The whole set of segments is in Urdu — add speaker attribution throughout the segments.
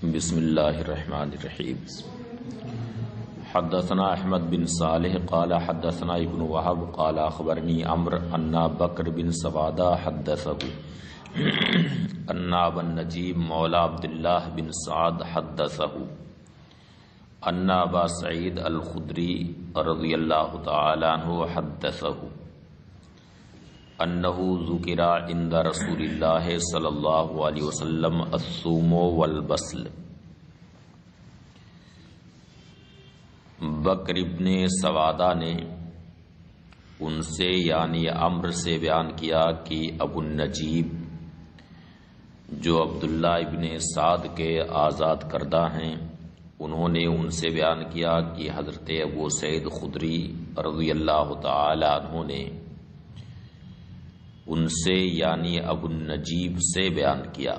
Speaker 1: بسم اللہ الرحمن الرحیم حدثنا احمد بن صالح قال حدثنا ابن وهب قال اخبرني عمرو ان بکر بن سوادہ حدثه ان ابا النجیب مولا عبداللہ بن سعد حدثه ان ابا سعید الخدری رضی اللہ تعالی عنہ حدثه انه ذکر عند رسول اللہ صلی اللہ علیہ وسلم الصوم والبسل۔ بکر ابن سوادہ نے ان سے یعنی عمرو سے بیان کیا کہ ابو النجیب جو عبداللہ ابن سعد کے آزاد کردہ ہیں، انہوں نے ان سے بیان کیا کہ حضرت ابو سعید خدری رضی اللہ تعالی عنہ نے ان سے یعنی ابو النجیب سے بیان کیا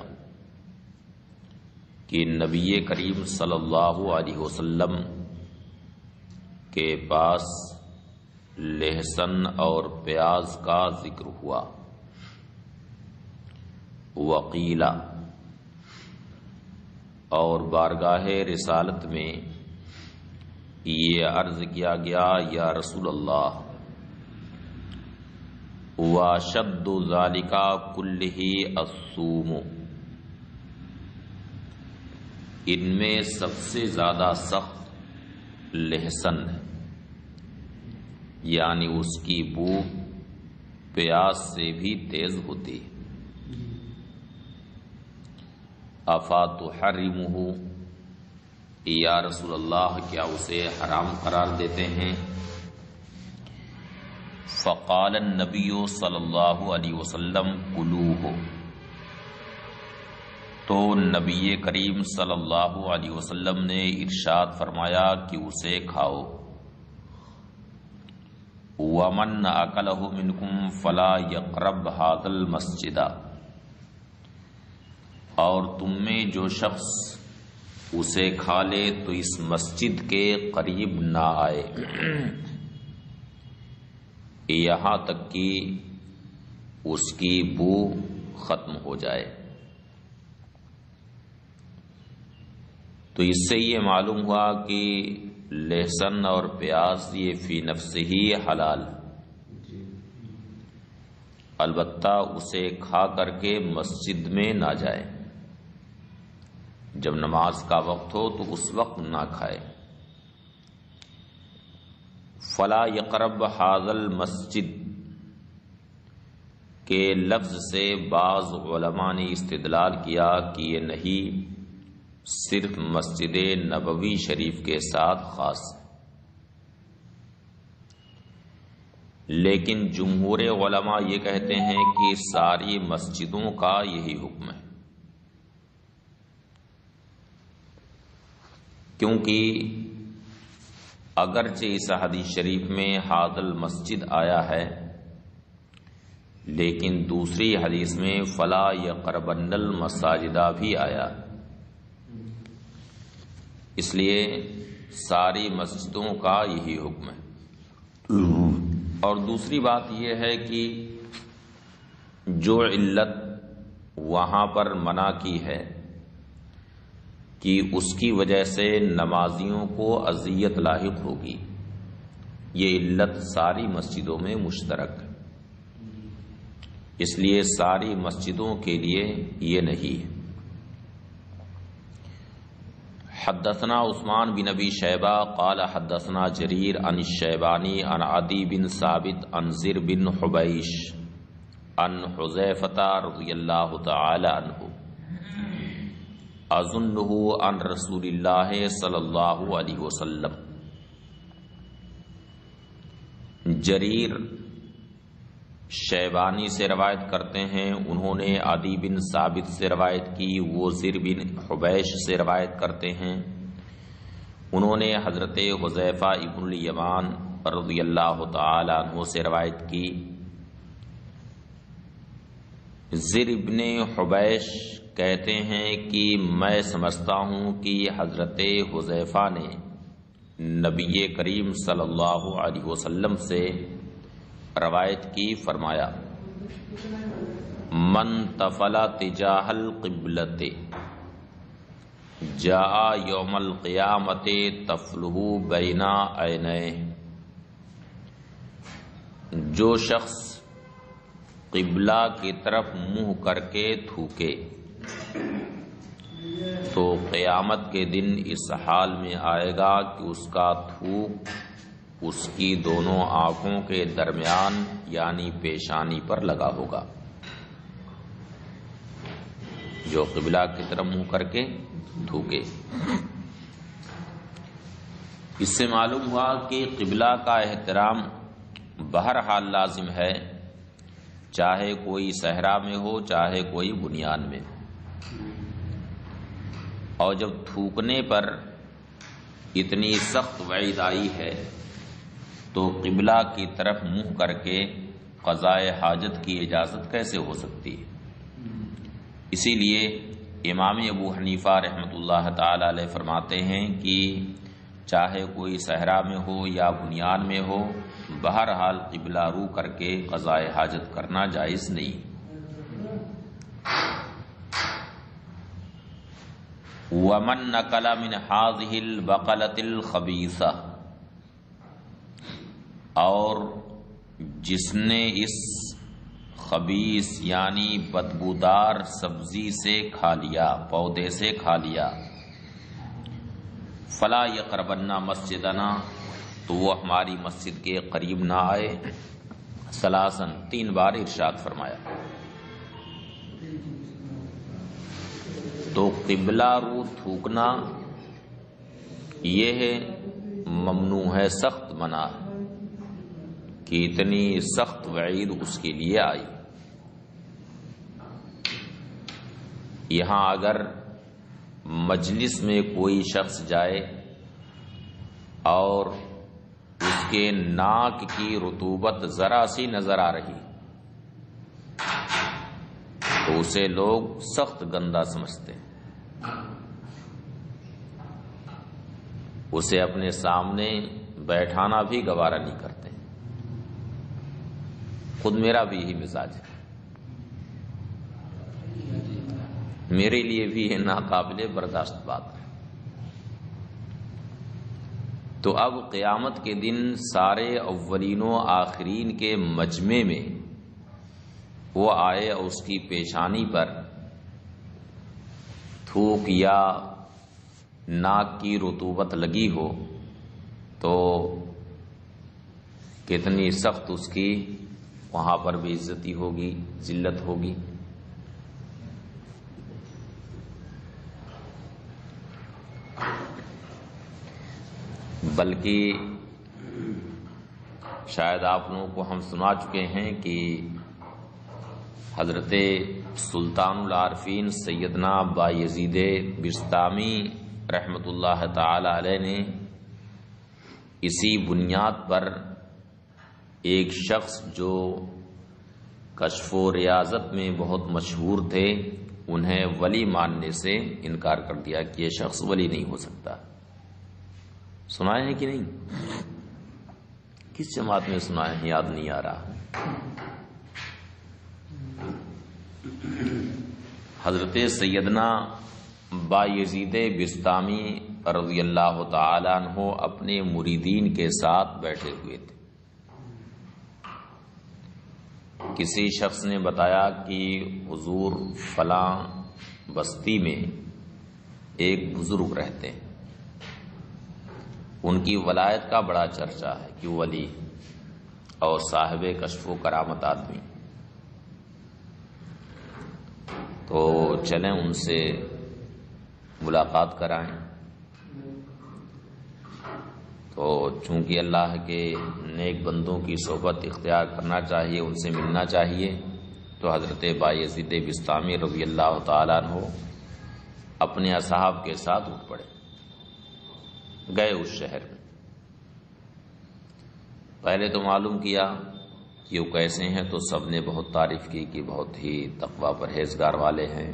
Speaker 1: کہ نبی کریم صلی اللہ علیہ وسلم کے پاس لہسن اور پیاز کا ذکر ہوا۔ وقیلا، اور بارگاہ رسالت میں یہ عرض کیا گیا، یا رسول اللہ، واشد ذالک کلہ الصوم، ان میں سب سے زیادہ سخت لہسن ہے، یعنی اس کی بو پیاز سے بھی تیز ہوتی ہے۔ افاتحرمہ، یا رسول اللہ کیا اسے حرام قرار دیتے ہیں؟ فقال النبی صلی اللہ علیہ وسلم کلوہ، تو نبی کریم صلی اللہ علیہ وسلم نے ارشاد فرمایا کہ اسے کھاؤ۔ ومن اکلہ منکم فلا یقرب ھذا المسجد، اور تم میں جو شخص اسے کھا لے تو اس مسجد کے قریب نہ آئے یہاں تک کہ اس کی بو ختم ہو جائے۔ تو اس سے یہ معلوم ہوا کہ لہسن اور پیاز یہ فی نفس ہی حلال، البتہ اسے کھا کر کے مسجد میں نہ جائے، جب نماز کا وقت ہو تو اس وقت نہ کھائے۔ فلا یقرب ھذا المسجد کے لفظ سے بعض علماء نے استدلال کیا کہ یہ نہیں صرف مسجد نبوی شریف کے ساتھ خاص ہے، لیکن جمہور علماء یہ کہتے ہیں کہ ساری مسجدوں کا یہی حکم ہے، کیونکہ اگرچہ اس حدیث شریف میں ھذا المسجد آیا ہے، لیکن دوسری حدیث میں فلا یقربن المساجد بھی آیا، اس لیے ساری مسجدوں کا یہی حکم ہے۔ اور دوسری بات یہ ہے کہ جو علت وہاں پر منع کی ہے کہ اس کی وجہ سے نمازیوں کو اذیت لاحق ہوگی، یہ علت ساری مسجدوں میں مشترک ہے، اس لیے ساری مسجدوں کے لیے یہ نہیں ہے۔ حدثنا عثمان بن ابی شیبہ قال حدثنا جریر عن الشیبانی عن عدی بن ثابت عن زر بن حبیش عن حذیفہ رضی اللہ تعالی عنہ اظنہ عن رسول اللہ صلی اللہ علیہ وسلم۔ جریر شیبانی سے روایت کرتے ہیں، انہوں نے عدی بن ثابت سے روایت کی، وہ زر بن حبیش سے روایت کرتے ہیں، انہوں نے حضرت حذیفہ ابن الیمان رضی اللہ تعالی عنہ سے روایت کی۔ زر بن حبیش کہتے ہیں کہ میں سمجھتا ہوں کہ حضرت حذیفہ نے نبی کریم صلی اللہ علیہ وسلم سے روایت کی، فرمایا من تفل تجاہ القبلۃ، جاء یوم القیامت تفلح بین عینیہ، جو شخص قبلہ کی طرف منہ کر کے تھوکے تو قیامت کے دن اس حال میں آئے گا کہ اس کا تھوک اس کی دونوں آنکھوں کے درمیان یعنی پیشانی پر لگا ہوگا، جو قبلہ کی طرف منہ کر کے تھوکے۔ اس سے معلوم ہوا کہ قبلہ کا احترام بہرحال لازم ہے، چاہے کوئی صحرا میں ہو چاہے کوئی بنیان میں۔ اور جب تھوکنے پر اتنی سخت وعید آئی ہے تو قبلہ کی طرف منہ کر کے قضاء حاجت کی اجازت کیسے ہو سکتی ہے؟ اسی لیے امام ابو حنیفہ رحمۃ اللہ تعالی علیہ فرماتے ہیں کہ چاہے کوئی صحرا میں ہو یا بنیان میں ہو، بہرحال قبلہ رو کر کے قضاء حاجت کرنا جائز نہیں۔ وَمَن نَقَلَ مِنْ هَذِهِ الْبَقَلَةِ الْخَبِيثَةِ، اور جس نے اس خبیث یعنی بدبودار سبزی سے کھا لیا، پودے سے کھا لیا، فَلَا يَقْرَبَنَّ مَسْجِدَنَا، تو وہ ہماری مسجد کے قریب نہ آئے، ثلاثاً 3 بار ارشاد فرمایا۔ تو قبلہ رو تھوکنا یہ ہے ممنوع ہے، سخت منع ہے، کہ اتنی سخت وعید اس کے لیے آئی۔ یہاں اگر مجلس میں کوئی شخص جائے اور اس کے ناک کی رطوبت ذرا سی نظر آ رہی تو اسے لوگ سخت گندا سمجھتے ہیں، اسے اپنے سامنے بیٹھانا بھی گوارا نہیں کرتے۔ خود میرا بھی یہی مزاج ہے، میرے لیے بھی یہ ناقابل برداشت بات ہے۔ تو اب قیامت کے دن سارے اولین و آخرین کے مجمع میں وہ آئے اور اس کی پیشانی پر تھوک یا ناک کی رطوبت لگی ہو تو کتنی سخت اس کی وہاں پر بے عزتی ہوگی، ذلت ہوگی۔ بلکہ شاید آپ لوگوں کو ہم سنا چکے ہیں کہ حضرت سلطان العارفین سیدنا بایزید بسطامی رحمۃ اللہ تعالی علیہ نے اسی بنیاد پر ایک شخص جو کشف و ریاضت میں بہت مشہور تھے انہیں ولی ماننے سے انکار کر دیا کہ یہ شخص ولی نہیں ہو سکتا۔ سنائے ہیں کہ نہیں؟ کس جماعت میں سنائے ہیں یاد نہیں آ رہا۔ حضرت سیدنا بایزید بسطامی رضی اللہ تعالی عنہ اپنے مریدین کے ساتھ بیٹھے ہوئے تھے۔ کسی شخص نے بتایا کہ حضور فلاں بستی میں ایک بزرگ رہتے ہیں، ان کی ولایت کا بڑا چرچا ہے کہ ولی اور صاحب کشف و کرامت آدمی، تو چلیں ان سے ملاقات کرائیں۔ تو چونکہ اللہ کے نیک بندوں کی صحبت اختیار کرنا چاہیے، ان سے ملنا چاہیے، تو حضرت بایزید بسطامی رضی اللہ تعالیٰ عنہ اپنے اصحاب کے ساتھ اٹھ پڑے، گئے اس شہر میں۔ پہلے تو معلوم کیا کہ وہ کیسے ہیں، تو سب نے بہت تعریف کی کہ بہت ہی تقویٰ پرہیزگار والے ہیں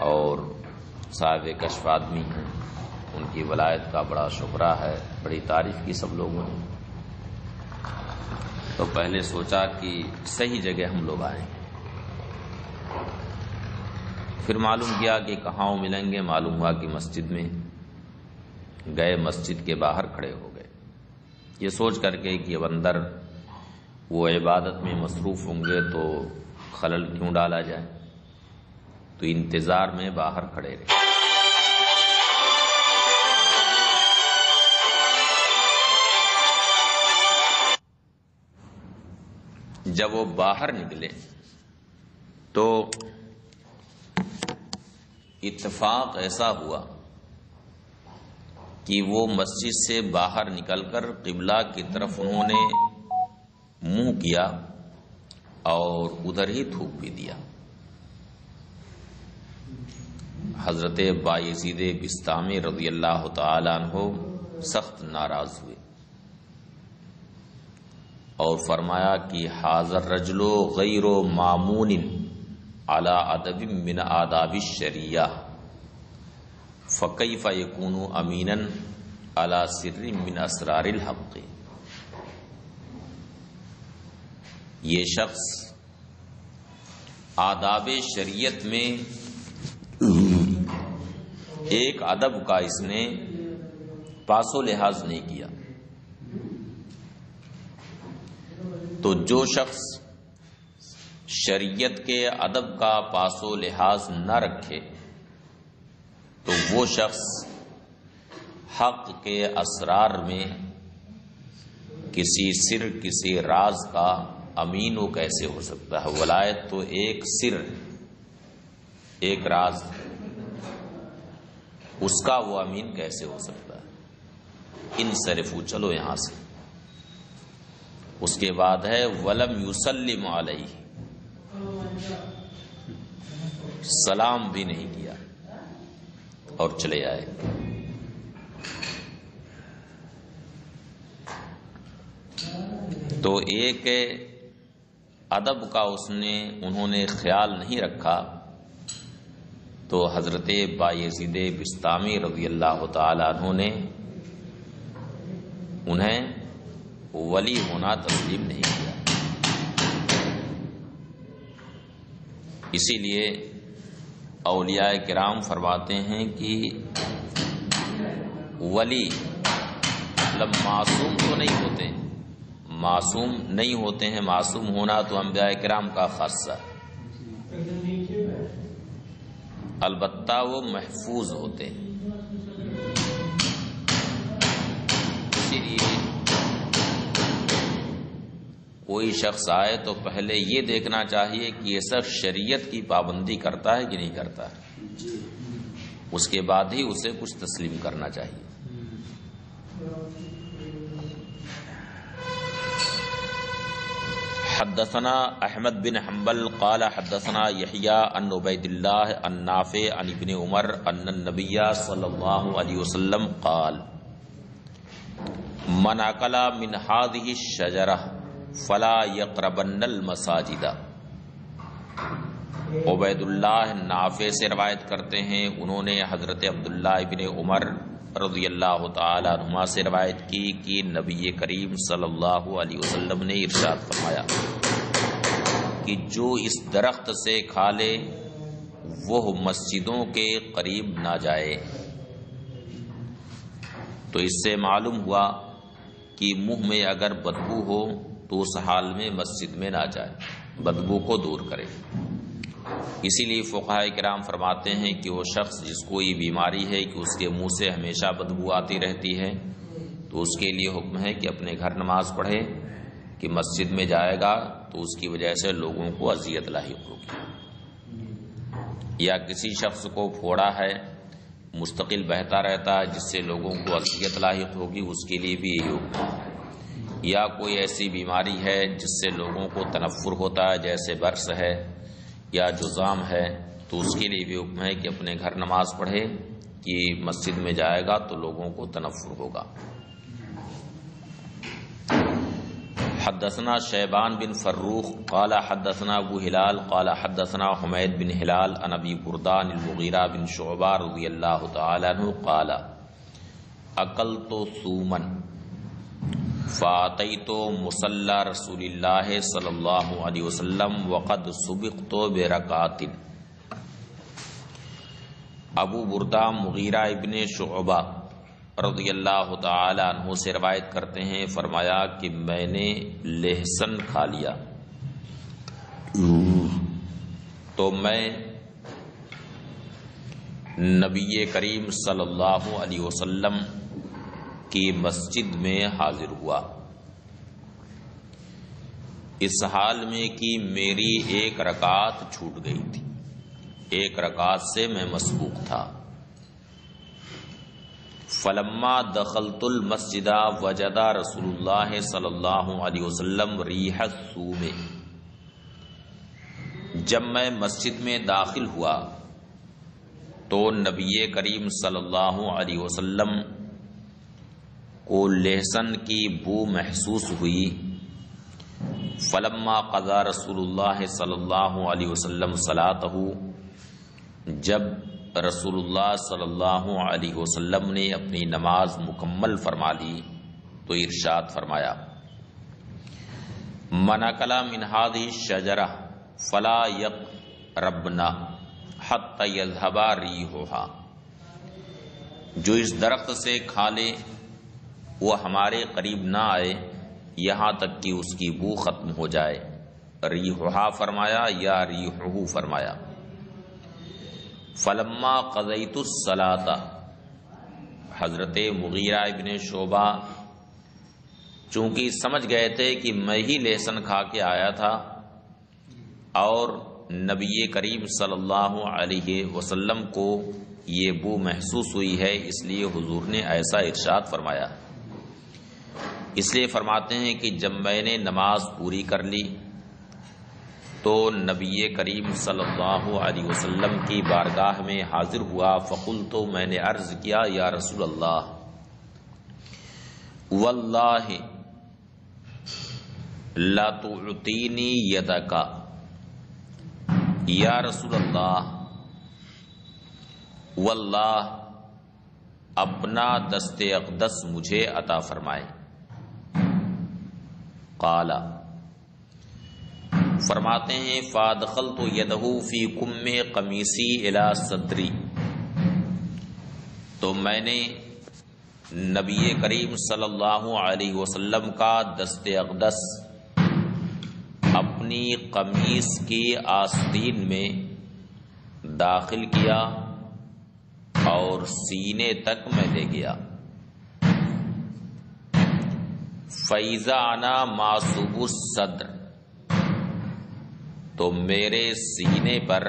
Speaker 1: اور صاحب کشف آدمی ہیں، ان کی ولایت کا بڑا شکرہ ہے، بڑی تعریف کی سب لوگوں نے۔ تو پہلے سوچا کہ صحیح جگہ ہم لوگ آئیں، پھر معلوم کیا کہ کہاں وہ ملیں گے، معلوم ہوا کہ مسجد میں گئے، مسجد کے باہر کھڑے ہو گئے، یہ سوچ کر کے کہ اب اندر وہ عبادت میں مصروف ہوں گے تو خلل کیوں ڈالا جائے، تو انتظار میں باہر کھڑے رہے۔ جب وہ باہر نکلے تو اتفاق ایسا ہوا کہ وہ مسجد سے باہر نکل کر قبلہ کی طرف انہوں نے منہ کیا اور ادھر ہی تھوک بھی دیا۔ حضرت بایزید بسطامی رضی اللہ تعالی عنہ سخت ناراض ہوئے اور فرمایا کہ حاضر رجل غیر مامون علی ادب من آداب الشریعہ فکیف یکون امینا علی سر من اسرار الحق۔ یہ شخص آداب شریعت میں ایک ادب کا اس نے پاس و لحاظ نہیں کیا، تو جو شخص شریعت کے ادب کا پاس و لحاظ نہ رکھے تو وہ شخص حق کے اسرار میں کسی سر کسی راز کا امین وہ کیسے ہو سکتا ہے؟ ولایت تو ایک سر ایک راز، اس کا وہ امین کیسے ہو سکتا ہے؟ انصرفوا، چلو یہاں سے۔ اس کے بعد ہے ولم یسلم علیہ، سلام بھی نہیں کیا اور چلے آئے۔ تو ایک ادب کا انہوں نے خیال نہیں رکھا، تو حضرت بایزید بسطامی رضی اللہ تعالی عنہ نے انہیں ولی ہونا تسلیم نہیں کیا۔ اسی لیے اولیاء کرام فرماتے ہیں کہ ولی مطلب معصوم تو نہیں ہوتے، معصوم نہیں ہوتے ہیں، معصوم ہونا تو انبیاء کرام کا خاصہ، البتہ وہ محفوظ ہوتے ہیں۔ اسی لیے کوئی شخص آئے تو پہلے یہ دیکھنا چاہیے کہ یہ شخص شریعت کی پابندی کرتا ہے کہ نہیں کرتا ہے، اس کے بعد ہی اسے کچھ تسلیم کرنا چاہیے۔ حدثنا احمد بن حنبل قال حدثنا یحییٰ عن عبید اللہ عن نافع عن ابن عمر ان النبی صلی اللہ علیہ وسلم قال من اکل من هذه الشجرہ فلا یقربن المساجد۔ عبید اللہ نافع سے روایت کرتے ہیں، انہوں نے حضرت عبداللہ ابن عمر رضی اللہ تعالی عنہما سے روایت کی کہ نبی کریم صلی اللہ علیہ وسلم نے ارشاد فرمایا کہ جو اس درخت سے کھا لے وہ مسجدوں کے قریب نہ جائے۔ تو اس سے معلوم ہوا کہ منہ میں اگر بدبو ہو تو اس حال میں مسجد میں نہ جائے، بدبو کو دور کرے۔ اسی لیے فقہاء کرام فرماتے ہیں کہ وہ شخص جس کو یہ بیماری ہے کہ اس کے منہ سے ہمیشہ بدبو آتی رہتی ہے، تو اس کے لیے حکم ہے کہ اپنے گھر نماز پڑھے، کہ مسجد میں جائے گا تو اس کی وجہ سے لوگوں کو اذیت لاحق ہوگی۔ یا کسی شخص کو پھوڑا ہے، مستقل بہتا رہتا ہے جس سے لوگوں کو اذیت لاحق ہوگی، اس کے لیے بھی یہی حکم ہے۔ یا کوئی ایسی بیماری ہے جس سے لوگوں کو تنفر ہوتا ہے، جیسے برس ہے یا جذام ہے، تو اس کے لیے بھی حکم ہے کہ اپنے گھر نماز پڑھے، کہ مسجد میں جائے گا تو لوگوں کو تنفر ہوگا۔ حدثنا شیبان بن فروخ قال حدثنا ابو ہلال قال حدثنا حمید بن ہلال عن ابی بردان المغیرہ بن شعبہ رضی اللہ تعالی عنہ قال اکلت ثوما فاتیت مصلی رسول اللہ صلی اللہ علیہ وسلم وقد سبقت برکعت ابو بردہ مغیرہ ابن شعبہ رضی اللہ تعالی عنہ سے روایت کرتے ہیں، فرمایا کہ میں نے لہسن کھا لیا تو میں نبی کریم صلی اللہ علیہ وسلم کی مسجد میں حاضر ہوا، اس حال میں کہ میری ایک رکعت چھوٹ گئی تھی، ایک رکعت سے میں مسبوق تھا۔ فلما دخلت المسجد وجد رسول اللہ صلی اللہ علیہ وسلم ریح الثوم، جب میں مسجد میں داخل ہوا تو نبی کریم صلی اللہ علیہ وسلم کو لہسن کی بو محسوس ہوئی۔ فلما قضا رسول اللہ صلی اللہ علیہ وسلم صلاتہ، جب رسول اللہ صلی اللہ علیہ وسلم نے اپنی نماز مکمل فرما لی تو ارشاد فرمایا، من اکل من هذه الشجرہ فلا یقربنا حتی یذهب ریحها، جو اس درخت سے کھا لے وہ ہمارے قریب نہ آئے یہاں تک کہ اس کی بو ختم ہو جائے۔ ریحها فرمایا یا ریحہ فرمایا۔ فلما قضیت الصلاۃ، حضرت مغیرہ ابن شعبہ چونکہ سمجھ گئے تھے کہ میں ہی لہسن کھا کے آیا تھا اور نبی کریم صلی اللہ علیہ وسلم کو یہ بو محسوس ہوئی ہے، اس لیے حضور نے ایسا ارشاد فرمایا۔ اس لیے فرماتے ہیں کہ جب میں نے نماز پوری کر لی تو نبی کریم صلی اللہ علیہ وسلم کی بارگاہ میں حاضر ہوا، فقلت، میں نے عرض کیا، یا رسول اللہ، واللہ لا تعطینی یدک، یا رسول اللہ، واللہ اپنا دست اقدس مجھے عطا فرمائے۔ قال، فرماتے ہیں فادخلت یدہ فی کم قمیصی الی صدری، تو میں نے نبی کریم صلی اللہ علیہ وسلم کا دست اقدس اپنی قمیص کی آستین میں داخل کیا اور سینے تک میں لے گیا۔ فَإِذَا أَنَا مَعْصُوبُ الصَّدْرِ، تو میرے سینے پر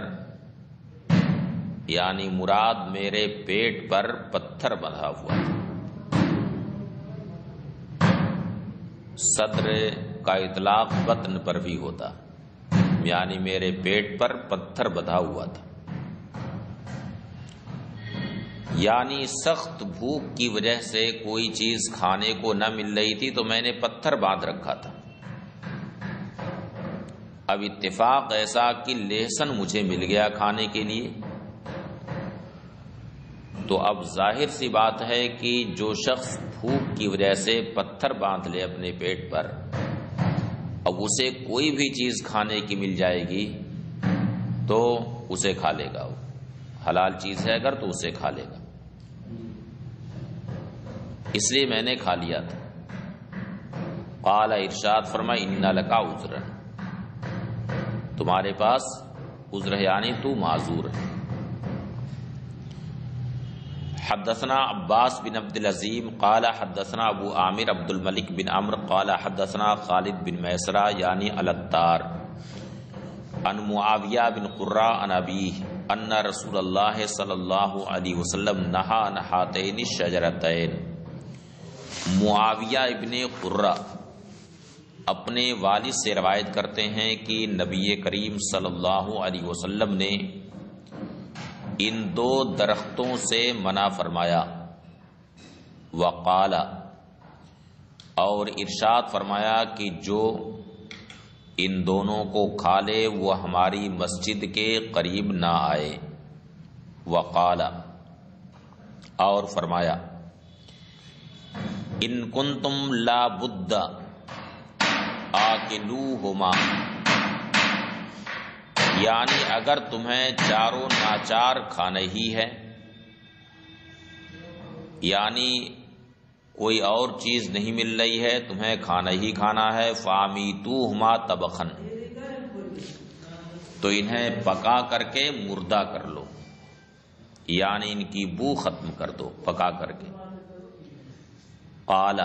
Speaker 1: یعنی مراد میرے پیٹ پر پتھر بندھا ہوا تھا۔ صدر کا اطلاق بطن پر بھی ہوتا، یعنی میرے پیٹ پر پتھر بندھا ہوا تھا، یعنی سخت بھوک کی وجہ سے کوئی چیز کھانے کو نہ مل رہی تھی تو میں نے پتھر باندھ رکھا تھا۔ اب اتفاق ایسا کہ لہسن مجھے مل گیا کھانے کے لیے، تو اب ظاہر سی بات ہے کہ جو شخص بھوک کی وجہ سے پتھر باندھ لے اپنے پیٹ پر، اب اسے کوئی بھی چیز کھانے کی مل جائے گی تو اسے کھا لے گا، وہ حلال چیز ہے اگر تو اسے کھا لے گا، اس لیے میں نے کھا لیا تھا۔ قال، ارشاد فرمایا، ان لک عذرا، تمہارے پاس عذر ہے یعنی تو معذور ہے۔ حدثنا عباس بن عبد العظیم قال حدثنا ابو عامر عبد الملک بن عمرو قال حدثنا خالد بن میسرہ یعنی الاتار عن معاویہ بن قرہ عن ابیہ ان رسول اللہ صلی اللہ علیہ وسلم نہا عن ہاتین الشجرتین۔ معاویہ ابن قرہ اپنے والد سے روایت کرتے ہیں کہ نبی کریم صلی اللہ علیہ وسلم نے ان دو درختوں سے منع فرمایا، وقال، اور ارشاد فرمایا کہ جو ان دونوں کو کھا لے وہ ہماری مسجد کے قریب نہ آئے، وقال، اور فرمایا، ان کنتم لا بد آکلوہما، یعنی اگر تمہیں چاروں ناچار کھانا ہی ہے یعنی کوئی اور چیز نہیں مل رہی ہے، تمہیں کھانا ہی کھانا ہے، فامیتوہما طبخن، تو انہیں پکا کر کے مردہ کر لو، یعنی ان کی بو ختم کر دو پکا کر کے۔ قال،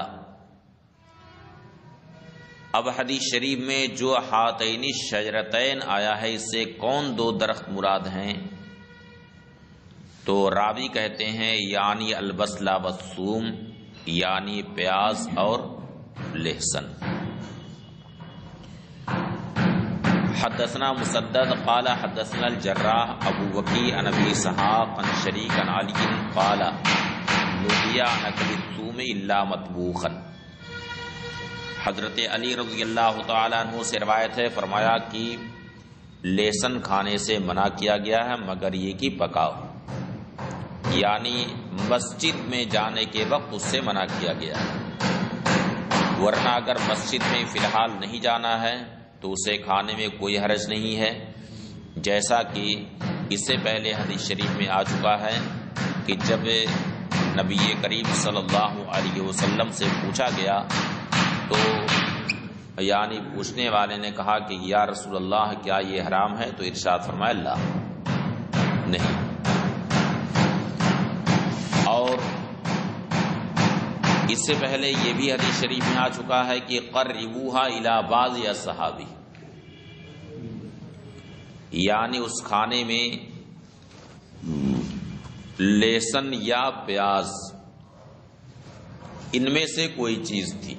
Speaker 1: اب حدیث شریف میں جو ہاتین الشجرتین آیا ہے اس سے کون دو درخت مراد ہیں؟ تو راوی کہتے ہیں یعنی البصلہ والثوم، یعنی پیاز اور لہسن۔ حدثنا مسدد قال حدثنا الجراح ابو وکیع عن ابی اسحاق عن شریک عن علی قال نهی عن اکل الثوم الا مطبوخا۔ حضرت علی رضی اللہ تعالی عنہ سے روایت ہے، فرمایا کہ لہسن کھانے سے منع کیا گیا ہے مگر یہ کہ پکاؤ، یعنی مسجد میں جانے کے وقت اس سے منع کیا گیا ہے، ورنہ اگر مسجد میں فی الحال نہیں جانا ہے تو اسے کھانے میں کوئی حرج نہیں ہے، جیسا کہ اس سے پہلے حدیث شریف میں آ چکا ہے کہ جب نبی کریم صلی اللہ علیہ وسلم سے پوچھا گیا تو یعنی پوچھنے والے نے کہا کہ یا رسول اللہ کیا یہ حرام ہے؟ تو ارشاد فرمایا لا، نہیں۔ اور اس سے پہلے یہ بھی حدیث شریف میں آ چکا ہے کہ قربوہا الی بعض الصحابی، یعنی اس کھانے میں لہسن یا پیاز ان میں سے کوئی چیز تھی،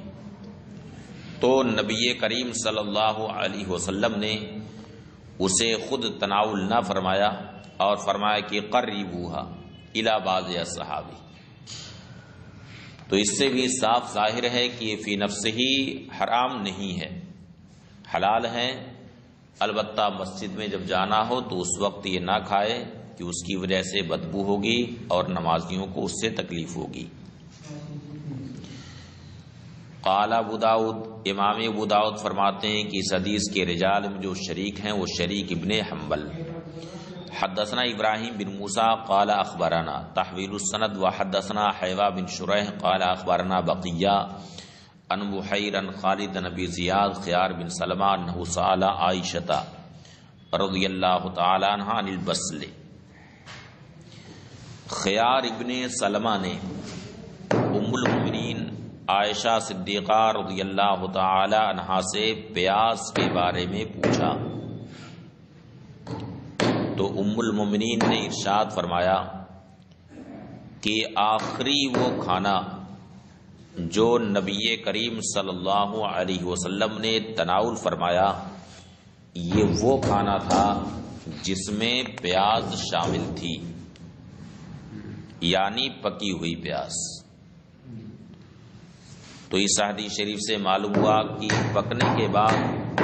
Speaker 1: تو نبی کریم صلی اللہ علیہ وسلم نے اسے خود تناول نہ فرمایا اور فرمایا کہ قربوہا الی بعض الصحابی۔ تو اس سے بھی صاف ظاہر ہے کہ یہ فی نفس ہی حرام نہیں ہے، حلال ہے، البتہ مسجد میں جب جانا ہو تو اس وقت یہ نہ کھائے کہ اس کی وجہ سے بدبو ہوگی اور نمازیوں کو اس سے تکلیف ہوگی۔ قال ابو داؤد، امام ابو داؤد فرماتے ہیں کہ اس حدیث کے رجال میں جو شریک ہیں وہ شریک ابن حنبل۔ حدثنا ابراہیم بن موسیٰ قال اخبرنا تحویل السند وحدثنا حیوہ بن شریح قال اخبرنا بقیہ عن بحیر عن خالد عن ابی زیاد خیار بن سلمہ انہ سأل عائشہ رضی اللہ تعالی عنہ عن البصل۔ خیار ابن سلمہ نے ام المؤمنین عائشہ صدیقہ رضی اللہ تعالی عنہا سے پیاز کے بارے میں پوچھا تو ام المؤمنین نے ارشاد فرمایا کہ آخری وہ کھانا جو نبی کریم صلی اللہ علیہ وسلم نے تناول فرمایا یہ وہ کھانا تھا جس میں پیاز شامل تھی، یعنی پکی ہوئی پیاز۔ تو اس حدیث شریف سے معلوم ہوا کہ پکنے کے بعد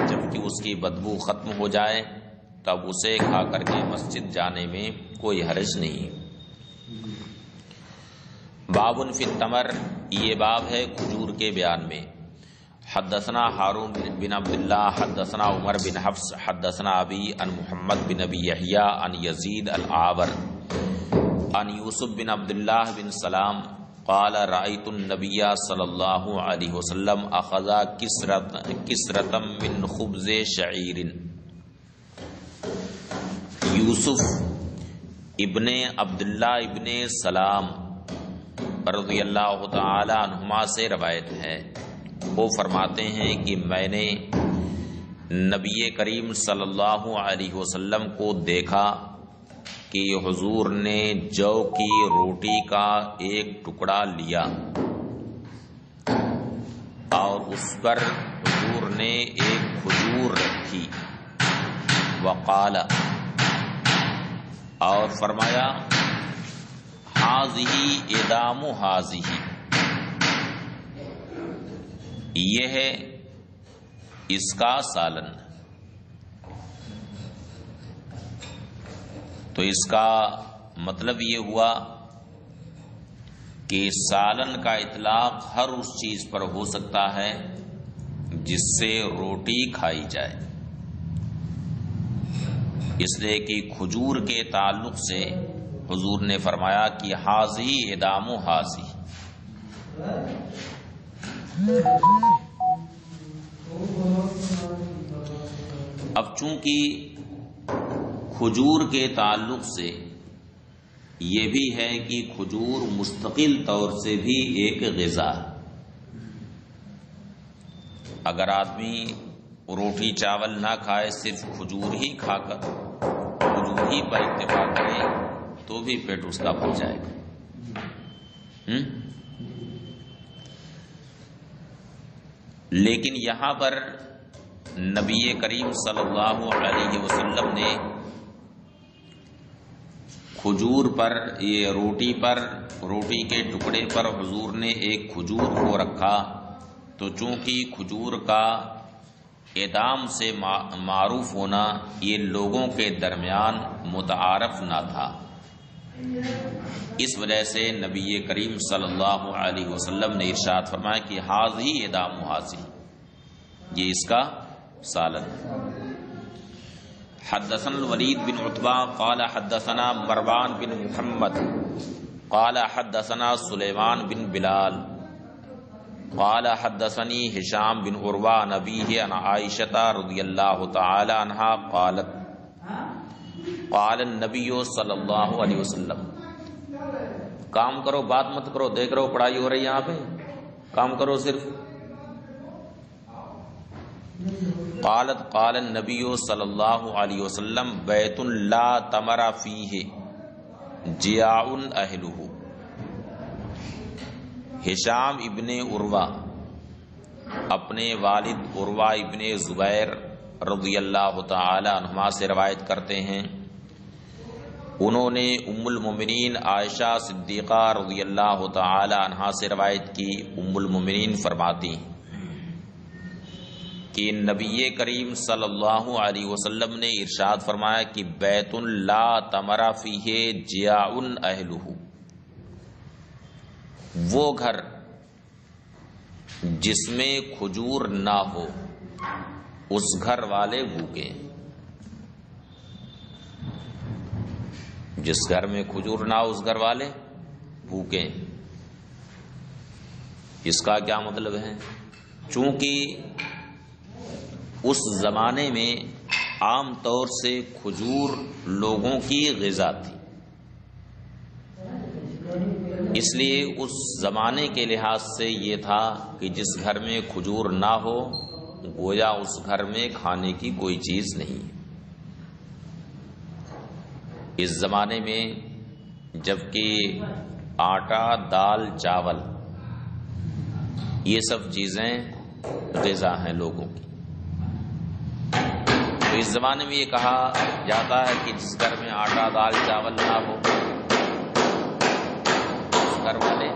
Speaker 1: جب کہ اس کی بدبو ختم ہو جائے تب اسے کھا کر کے مسجد جانے میں کوئی حرج نہیں۔ باب فی التمر، یہ باب ہے کھجور کے بیان میں۔ حدثنا ہارون بن عبداللہ حدثنا عمر بن حفص حدثنا ابی عن محمد بن ابی یحییٰ عن یزید العاور عن یوسف بن عبداللہ بن سلام قال رأیت النبی صلی اللہ علیہ وسلم اخذ کسرۃ من خبز شعیر۔ یوسف ابن عبداللہ ابن سلام رضی اللہ تعالی عنہما سے روایت ہے، وہ فرماتے ہیں کہ میں نے نبی کریم صلی اللہ علیہ وسلم کو دیکھا کہ حضور نے جو کی روٹی کا ایک ٹکڑا لیا اور اس پر حضور نے ایک کھجور رکھی، وقال، اور فرمایا ہاذہی ادام ہاذہی، یہ ہے اس کا سالن۔ تو اس کا مطلب یہ ہوا کہ سالن کا اطلاق ہر اس چیز پر ہو سکتا ہے جس سے روٹی کھائی جائے، اس لیے کہ کھجور کے تعلق سے حضور نے فرمایا کہ حاضی ادام حاضی، اب چونکہ کھجور کے تعلق سے یہ بھی ہے کہ کھجور مستقل طور سے بھی ایک غذا ہے۔ اگر آدمی روٹی چاول نہ کھائے، صرف کھجور ہی کھا کر کھجور ہی پر اکتفا کرے تو بھی پیٹ اس کا بھر جائے گا۔ لیکن یہاں پر نبی کریم صلی اللہ علیہ وسلم نے کھجور پر، یہ روٹی کے ٹکڑے پر حضور نے ایک کھجور کو رکھا، تو چونکہ کھجور کا ادام سے معروف ہونا یہ لوگوں کے درمیان متعارف نہ تھا، اس وجہ سے نبی کریم صلی اللہ علیہ وسلم نے ارشاد فرمایا کہ حاضی ادام حاضی، یہ اس کا سالن۔ حدثنا الولید بن عتبہ قال حدثنا مروان بن محمد قال حدثنا سلیمان بن بلال قال حدثني هشام بن عروہ عن ابیہ عن عائشہ رضی اللہ تعالی عنہا قالت قال النبی صلی اللہ علیہ وسلم، کام کرو بات مت کرو، دیکھ رہو پڑھائی ہو رہی ہے یہاں پہ، کام کرو صرف۔ قالت قال النبی صلی اللہ علیہ وسلم بیت لا تمر فیہ جیاع اہلہ۔ ہشام ابن عروہ اپنے والد عروہ ابن زبیر رضی اللہ تعالی عنہما سے روایت کرتے ہیں، انہوں نے ام المومنین عائشہ صدیقہ رضی اللہ تعالی عنہا سے روایت کی۔ ام المومنین فرماتی کہ نبی کریم صلی اللہ علیہ وسلم نے ارشاد فرمایا کہ بیت لا تمر فیہ جیاع اہلہ، وہ گھر جس میں کھجور نہ ہو اس گھر والے بھوکے، جس گھر میں کھجور نہ ہو اس گھر والے بھوکے۔ اس کا کیا مطلب ہے؟ چونکہ اس زمانے میں عام طور سے کھجور لوگوں کی غذا تھی، اس لیے اس زمانے کے لحاظ سے یہ تھا کہ جس گھر میں کھجور نہ ہو گویا اس گھر میں کھانے کی کوئی چیز نہیں۔ اس زمانے میں جبکہ آٹا، دال، چاول یہ سب چیزیں غذا ہیں لوگوں کی، تو اس زمانے میں یہ کہا جاتا ہے کہ جس گھر میں آٹا، دال، چاول نہ ہو اس گھر والے،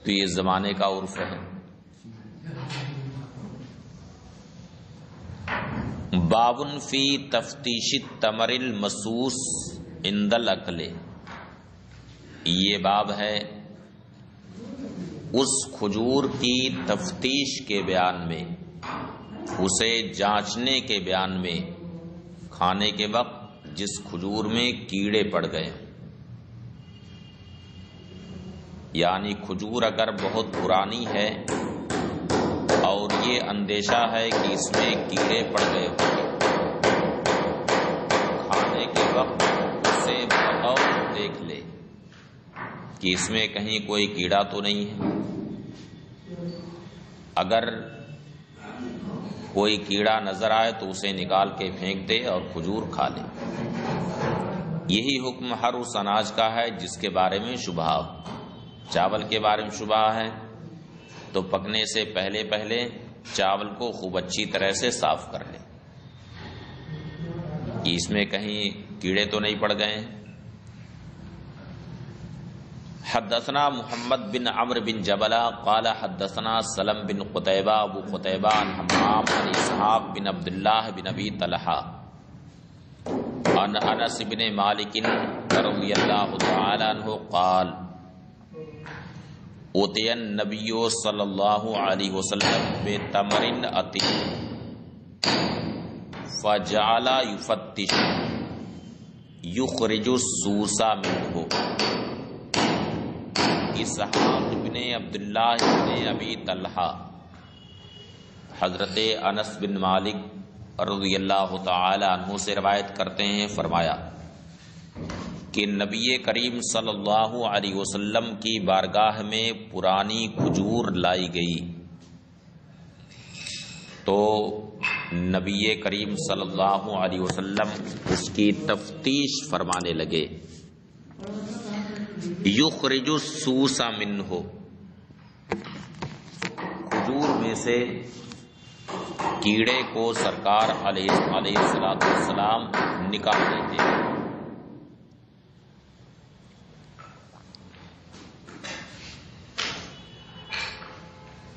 Speaker 1: تو یہ زمانے کا عرف ہے۔ بابن فی تفتیش التمر المسوس عند الاکل، یہ باب ہے اس کھجور کی تفتیش کے بیان میں، اسے جانچنے کے بیان میں، کھانے کے وقت جس کھجور میں کیڑے پڑ گئے، یعنی کھجور اگر بہت پرانی ہے اور یہ اندیشہ ہے کہ اس میں کیڑے پڑ گئے ہوں، کھانے کے وقت اسے بغور دیکھ لے کہ اس میں کہیں کوئی کیڑا تو نہیں ہے، اگر کوئی کیڑا نظر آئے تو اسے نکال کے پھینک دے اور کھجور کھا لے۔ یہی حکم ہر اس اناج کا ہے جس کے بارے میں شبہ ہو۔ چاول کے بارے میں شبہ ہے تو پکنے سے پہلے پہلے چاول کو خوب اچھی طرح سے صاف کر لے کہ اس میں کہیں کیڑے تو نہیں پڑ گئے ہیں۔ حدثنا محمد بن عمرو بن جبلہ قال حدثنا سلم بن قتیبہ ابو قتیبہ عن حمام عن اسحاق بن عبداللہ بن ابی طلحہ عن انس بن مالک رضی اللہ تعالی عنہ قال اوتی النبی صلی اللہ علیہ وسلم بتمر عتیق فجعل یفتش یخرج السوس منہ، اسحاق بن عبداللہ بن ابی طلحہ حضرت انس بن مالک رضی اللہ تعالی عنہ سے روایت کرتے ہیں، فرمایا کہ نبی کریم صلی اللہ علیہ وسلم کی بارگاہ میں پرانی کھجور لائی گئی تو نبی کریم صلی اللہ علیہ وسلم اس کی تفتیش فرمانے لگے۔ یخرج السوس منہ، کھجور میں سے کیڑے کو سرکار علیہ السلام نکالتے تھے۔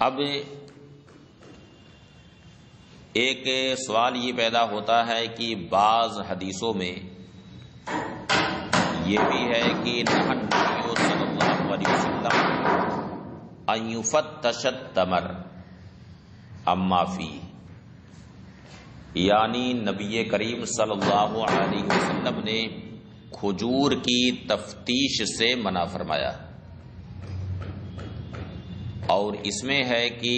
Speaker 1: اب ایک سوال یہ پیدا ہوتا ہے کہ بعض حدیثوں میں یہ بھی ہے کہ نہى النبی صلی اللہ علیہ وسلم ان یفتش التمر اما فیہ، یعنی نبی کریم صلی اللہ علیہ وسلم نے کھجور کی تفتیش سے منع فرمایا، اور اس میں ہے کہ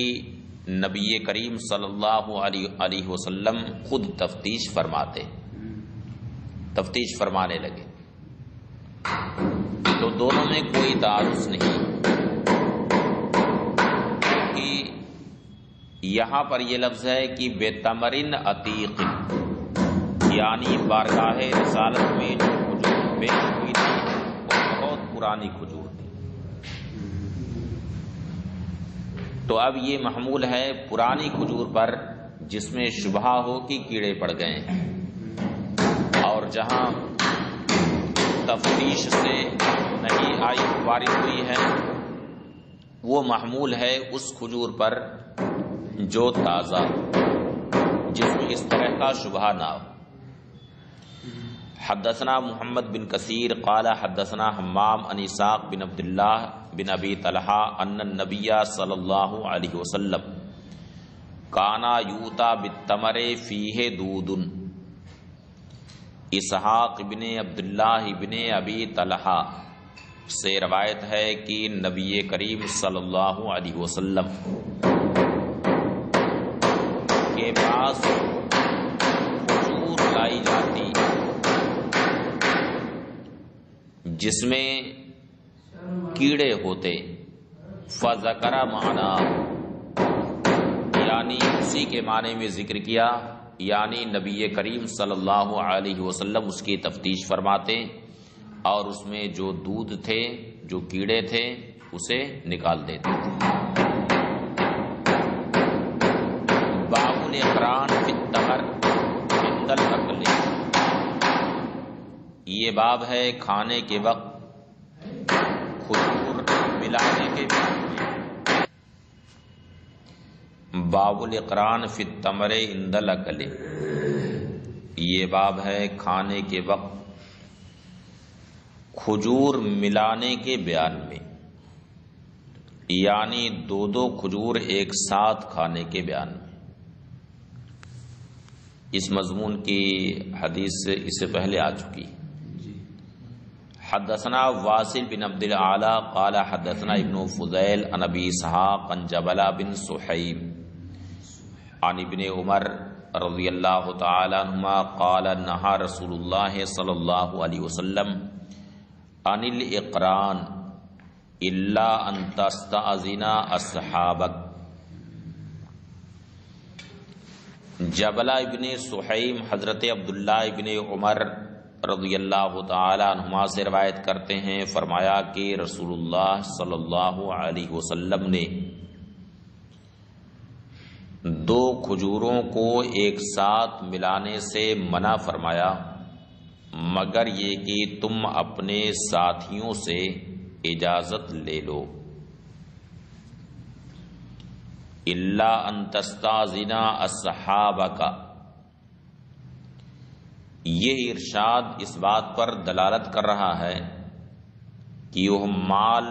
Speaker 1: نبی کریم صلی اللہ علیہ وسلم خود تفتیش فرمانے لگے، تو دونوں میں کوئی تعارض نہیں، کہ یہاں پر یہ لفظ ہے کہ بے تمرن عتیق، یعنی بارگاہ رسالت میں جو کھجور پیش ہوئی تھی وہ بہت پرانی کھجور تھی، تو اب یہ محمول ہے پرانی کھجور پر جس میں شبہ ہو کہ کیڑے پڑ گئے ہیں، اور جہاں تفتیش سے نہیں آئی وارد ہوئی ہے وہ محمول ہے اس کھجور پر جو تازہ، جس میں اس طرح کا شبہ نہ ہو۔ حدثنا محمد بن کثیر قال حدثنا حمام عن اسحاق بن عبداللہ بن ابی طلحہ ان النبی صلی اللہ علیہ وسلم کانا یوتا بالتمر فیہ دود۔ اسحاق بن عبداللہ بن ابی طلحہ سے روایت ہے کہ نبی کریم صلی اللہ علیہ وسلم کے پاس کھجور لائی جاتی جس میں کیڑے ہوتے، فذکر معنی، یعنی اسی کے معنی میں ذکر کیا، یعنی نبی کریم صلی اللہ علیہ وسلم اس کی تفتیش فرماتے اور اس میں جو دودھ تھے، جو کیڑے تھے، اسے نکال دیتے تھے۔ باب الاقران فی التمر عند الاکل، یہ باب ہے کھانے کے وقت کھجور ملانے کے بعد۔ باب الاقران فی التمر عند الاکل، یہ باب ہے کھانے کے وقت کھجور ملانے کے بیان میں، یعنی دو دو کھجور ایک ساتھ کھانے کے بیان میں۔ اس مضمون کی حدیث اس سے پہلے آ چکی۔ حدثنا واصل بن عبد الاعلی قال حدثنا ابن فضیل عن ابی اسحاق عن جبلہ بن سحیم عن ابن عمر رضی اللہ تعالی عنہما قال نہى رسول اللہ صلی اللہ علیہ وسلم عن الاقران الا ان تستأذن اصحابک۔ جبلہ ابن سحیم حضرت عبداللہ ابن عمر رضی اللہ تعالی عنہما سے روایت کرتے ہیں، فرمایا کہ رسول اللہ صلی اللہ علیہ وسلم نے دو کھجوروں کو ایک ساتھ ملانے سے منع فرمایا، مگر یہ کہ تم اپنے ساتھیوں سے اجازت لے لو۔ الا ان تستأذن اصحابک، یہ ارشاد اس بات پر دلالت کر رہا ہے کہ وہ مال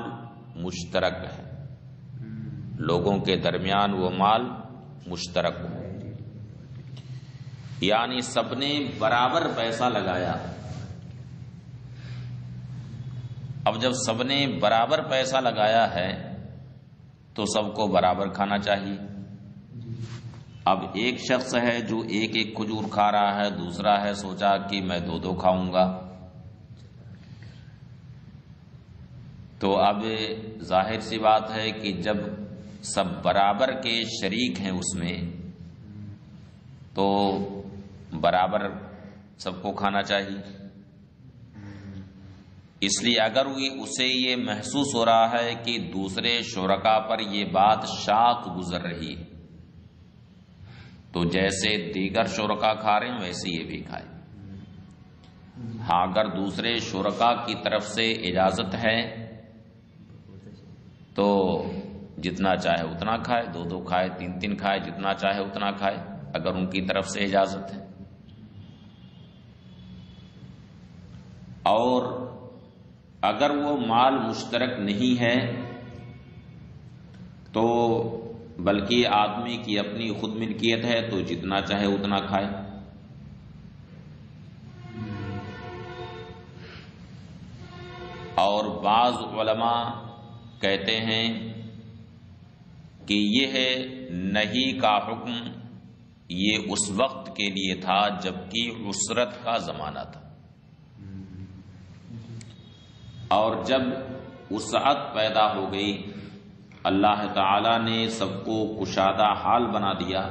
Speaker 1: مشترک ہے، لوگوں کے درمیان وہ مال مشترک ہو، یعنی سب نے برابر پیسہ لگایا اب جب سب نے برابر پیسہ لگایا ہے تو سب کو برابر کھانا چاہیے. اب ایک شخص ہے جو ایک ایک کھجور کھا رہا ہے، دوسرا ہے سوچا کہ میں دو دو کھاؤں گا، تو اب ظاہر سی بات ہے کہ جب سب برابر کے شریک ہیں اس میں تو برابر سب کو کھانا چاہیے. اس لیے اگر اسے یہ محسوس ہو رہا ہے کہ دوسرے شرکا پر یہ بات شاق گزر رہی ہے تو جیسے دیگر شرکا کھا رہے ہیں ویسے یہ بھی کھائے. ہاں اگر دوسرے شرکا کی طرف سے اجازت ہے تو جتنا چاہے اتنا کھائے، دو دو کھائے، تین تین کھائے، جتنا چاہے اتنا کھائے اگر ان کی طرف سے اجازت ہے. اور اگر وہ مال مشترک نہیں ہے تو بلکہ آدمی کی اپنی خود ملکیت ہے تو جتنا چاہے اتنا کھائے. اور بعض علماء کہتے ہیں کہ یہ ہے نہیں کا حکم یہ اس وقت کے لیے تھا جبکہ عسرت کا زمانہ تھا، اور جب وسعت پیدا ہو گئی اللہ تعالی نے سب کو کشادہ حال بنا دیا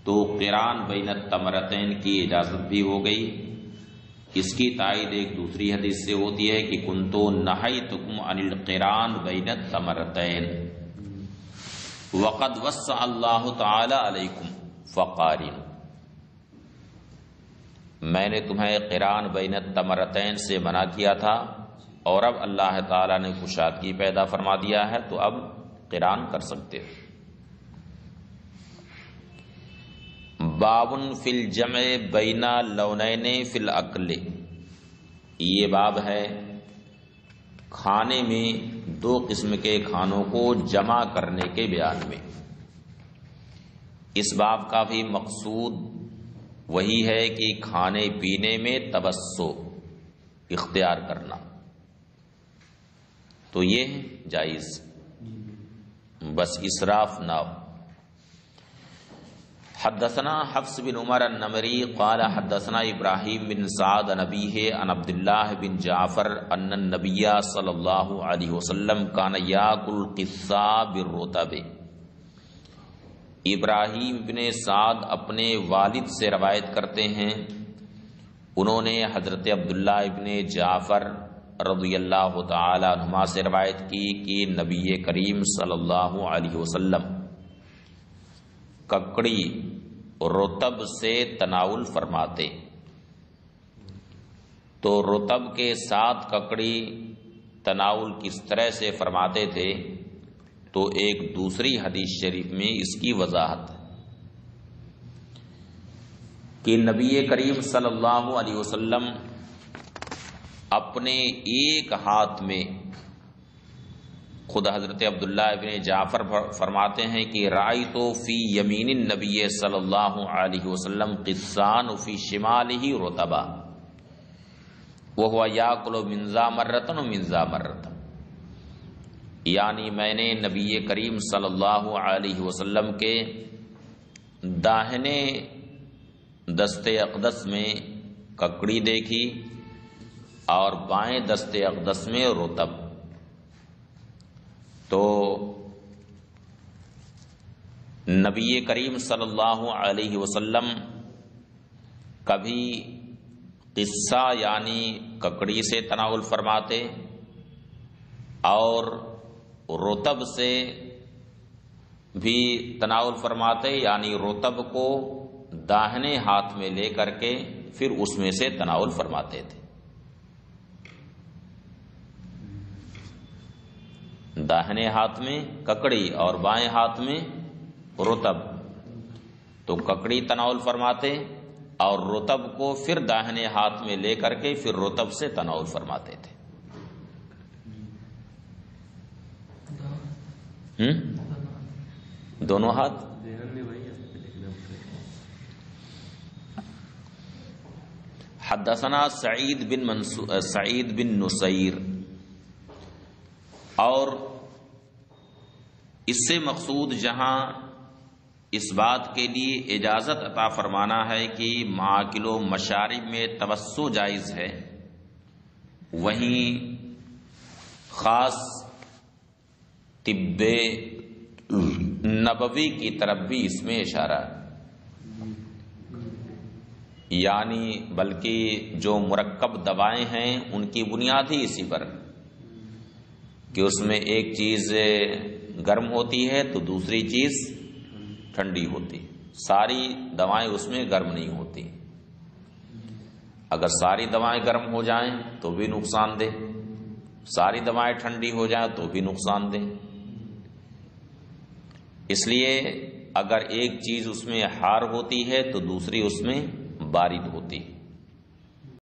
Speaker 1: تو قران بین التمرتین کی اجازت بھی ہو گئی. اس کی تائید ایک دوسری حدیث سے ہوتی ہے کہ کنتو نہیتکم عن القران بین التمرتین وقد وسع اللہ تعالی علیکم فقارن، میں نے تمہیں قران بین التمرتین سے منع کیا تھا اور اب اللہ تعالی نے کشادگی پیدا فرما دیا ہے تو اب قران کر سکتے ہو. باب فی الجمع بین لونین فی الاکل، یہ باب ہے کھانے میں دو قسم کے کھانوں کو جمع کرنے کے بیان میں. اس باب کا بھی مقصود وہی ہے کہ کھانے پینے میں توسع اختیار کرنا تو یہ جائز، بس اسراف نہ ہو. حدثنا حفص بن عمر النمری قال حدثنا ابراہیم بن سعد عن ابیہ عن عبد اللہ بن جعفر ان النبی صلی اللہ علیہ وسلم کان یاکل القثاء بالرطب. ابراہیم بن سعد اپنے والد سے روایت کرتے ہیں، انہوں نے حضرت عبداللہ ابن جعفر رضی اللہ تعالی عنہما سے روایت کی کہ نبی کریم صلی اللہ علیہ وسلم ککڑی رطب سے تناول فرماتے. تو رطب کے ساتھ ککڑی تناول کس طرح سے فرماتے تھے تو ایک دوسری حدیث شریف میں اس کی وضاحت ہے کہ نبی کریم صلی اللہ علیہ وسلم اپنے ایک ہاتھ میں، خود حضرت عبداللہ ابن جعفر فرماتے ہیں کہ رأیت فی یمین النبی صلی اللہ علیہ وسلم قصان فی شمالہ رطبا وہو یاکل من ذا مرتن و من ذا مرتن، یعنی میں نے نبی کریم صلی اللہ علیہ وسلم کے داہنے دست اقدس میں ککڑی دیکھی اور بائیں دست اقدس میں رطب. تو نبی کریم صلی اللہ علیہ وسلم کبھی قصہ یعنی ککڑی سے تناول فرماتے اور رطب سے بھی تناول فرماتے، یعنی رطب کو داہنے ہاتھ میں لے کر کے پھر اس میں سے تناول فرماتے تھے. داہنے ہاتھ میں ککڑی اور بائیں ہاتھ میں رطب، تو ککڑی تناول فرماتے اور رطب کو پھر داہنے ہاتھ میں لے کر کے پھر رطب سے تناول فرماتے تھے. دونوں ہاتھ. حدثنا سعید بن نصیر اور اس سے مقصود جہاں اس بات کے لیے اجازت عطا فرمانا ہے کہ مآکل و مشارب میں توسع جائز ہے، وہیں خاص طب نبوی کی طرف بھی اس میں اشارہ ہے، یعنی بلکہ جو مرکب دوائیں ہیں ان کی بنیاد ہی اسی پر کہ اس میں ایک چیز گرم ہوتی ہے تو دوسری چیز ٹھنڈی ہوتی، ساری دوائیں اس میں گرم نہیں ہوتی، اگر ساری دوائیں گرم ہو جائیں تو بھی نقصان دہ، ساری دوائیں ٹھنڈی ہو جائیں تو بھی نقصان دہ۔ اس لیے اگر ایک چیز اس میں حار ہوتی ہے تو دوسری اس میں بارد ہوتی ہے۔